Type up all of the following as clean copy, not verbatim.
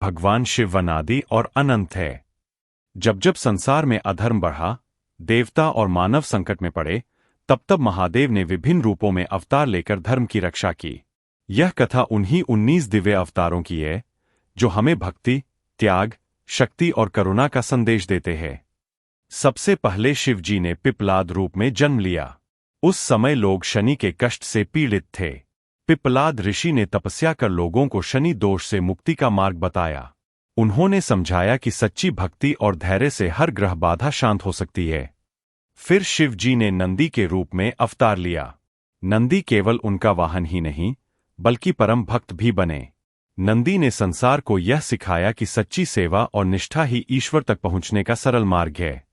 भगवान शिव अनादि और अनंत है। जब जब संसार में अधर्म बढ़ा, देवता और मानव संकट में पड़े, तब तब महादेव ने विभिन्न रूपों में अवतार लेकर धर्म की रक्षा की। यह कथा उन्हीं 19 दिव्य अवतारों की है जो हमें भक्ति, त्याग, शक्ति और करुणा का संदेश देते हैं। सबसे पहले शिव जी ने पिप्पलाद रूप में जन्म लिया। उस समय लोग शनि के कष्ट से पीड़ित थे। पिप्पलाद ऋषि ने तपस्या कर लोगों को शनि दोष से मुक्ति का मार्ग बताया। उन्होंने समझाया कि सच्ची भक्ति और धैर्य से हर ग्रह बाधा शांत हो सकती है। फिर शिव जी ने नंदी के रूप में अवतार लिया। नंदी केवल उनका वाहन ही नहीं, बल्कि परम भक्त भी बने। नंदी ने संसार को यह सिखाया कि सच्ची सेवा और निष्ठा ही ईश्वर तक पहुंचने का सरल मार्ग है।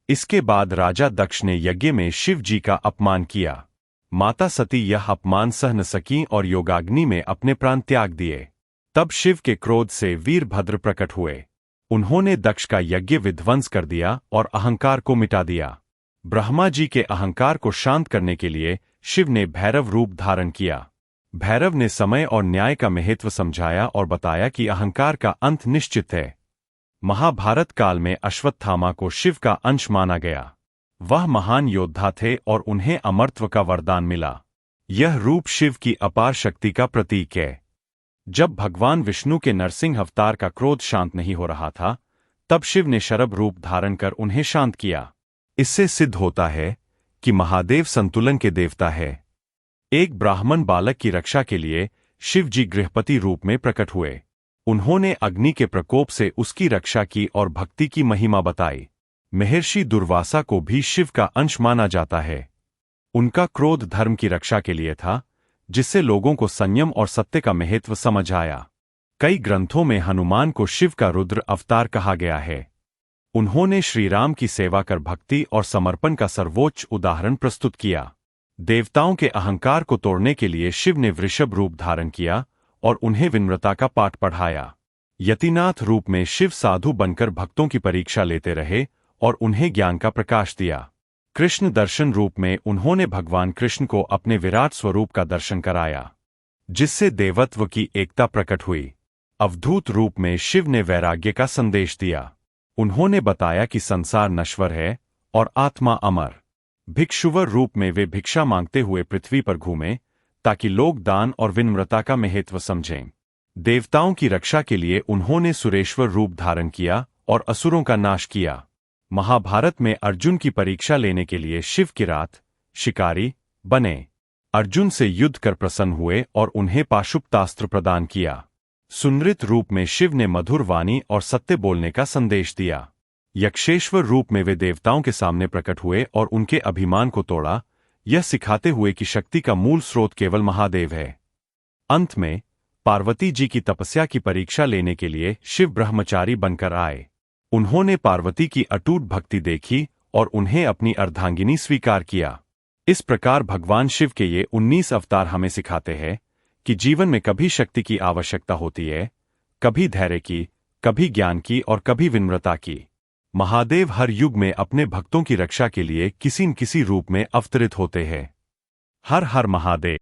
इसके बाद राजा दक्ष ने यज्ञ में शिव जी का अपमान किया। माता सती यह अपमान सह न सकीं और योगाग्नि में अपने प्राण त्याग दिए। तब शिव के क्रोध से वीरभद्र प्रकट हुए। उन्होंने दक्ष का यज्ञ विध्वंस कर दिया और अहंकार को मिटा दिया। ब्रह्मा जी के अहंकार को शांत करने के लिए शिव ने भैरव रूप धारण किया। भैरव ने समय और न्याय का महत्व समझाया और बताया कि अहंकार का अंत निश्चित है। महाभारत काल में अश्वत्थामा को शिव का अंश माना गया। वह महान योद्धा थे और उन्हें अमरत्व का वरदान मिला। यह रूप शिव की अपार शक्ति का प्रतीक है। जब भगवान विष्णु के नरसिंह अवतार का क्रोध शांत नहीं हो रहा था, तब शिव ने शरभ रूप धारण कर उन्हें शांत किया। इससे सिद्ध होता है कि महादेव संतुलन के देवता है। एक ब्राह्मण बालक की रक्षा के लिए शिव जी गृहपति रूप में प्रकट हुए। उन्होंने अग्नि के प्रकोप से उसकी रक्षा की और भक्ति की महिमा बताई। महर्षि दुर्वासा को भी शिव का अंश माना जाता है। उनका क्रोध धर्म की रक्षा के लिए था, जिससे लोगों को संयम और सत्य का महत्व समझ आया। कई ग्रंथों में हनुमान को शिव का रुद्र अवतार कहा गया है। उन्होंने श्री राम की सेवा कर भक्ति और समर्पण का सर्वोच्च उदाहरण प्रस्तुत किया। देवताओं के अहंकार को तोड़ने के लिए शिव ने वृषभ रूप धारण किया और उन्हें विनम्रता का पाठ पढ़ाया। यतिनाथ रूप में शिव साधु बनकर भक्तों की परीक्षा लेते रहे और उन्हें ज्ञान का प्रकाश दिया। कृष्ण दर्शन रूप में उन्होंने भगवान कृष्ण को अपने विराट स्वरूप का दर्शन कराया, जिससे देवत्व की एकता प्रकट हुई। अवधूत रूप में शिव ने वैराग्य का संदेश दिया। उन्होंने बताया कि संसार नश्वर है और आत्मा अमर। भिक्षुवर रूप में वे भिक्षा मांगते हुए पृथ्वी पर घूमे, ताकि लोग दान और विनम्रता का महत्व समझें। देवताओं की रक्षा के लिए उन्होंने सुरेश्वर रूप धारण किया और असुरों का नाश किया। महाभारत में अर्जुन की परीक्षा लेने के लिए शिव किरात, शिकारी, बने। अर्जुन से युद्ध कर प्रसन्न हुए और उन्हें पाशुपतास्त्र प्रदान किया। सुनृत रूप में शिव ने मधुर वाणी और सत्य बोलने का संदेश दिया। यक्षेश्वर रूप में वे देवताओं के सामने प्रकट हुए और उनके अभिमान को तोड़ा, यह सिखाते हुए कि शक्ति का मूल स्रोत केवल महादेव है। अंत में पार्वती जी की तपस्या की परीक्षा लेने के लिए शिव ब्रह्मचारी बनकर आए। उन्होंने पार्वती की अटूट भक्ति देखी और उन्हें अपनी अर्धांगिनी स्वीकार किया। इस प्रकार भगवान शिव के ये 19 अवतार हमें सिखाते हैं कि जीवन में कभी शक्ति की आवश्यकता होती है, कभी धैर्य की, कभी ज्ञान की और कभी विनम्रता की। महादेव हर युग में अपने भक्तों की रक्षा के लिए किसी न किसी रूप में अवतरित होते हैं। हर हर महादेव।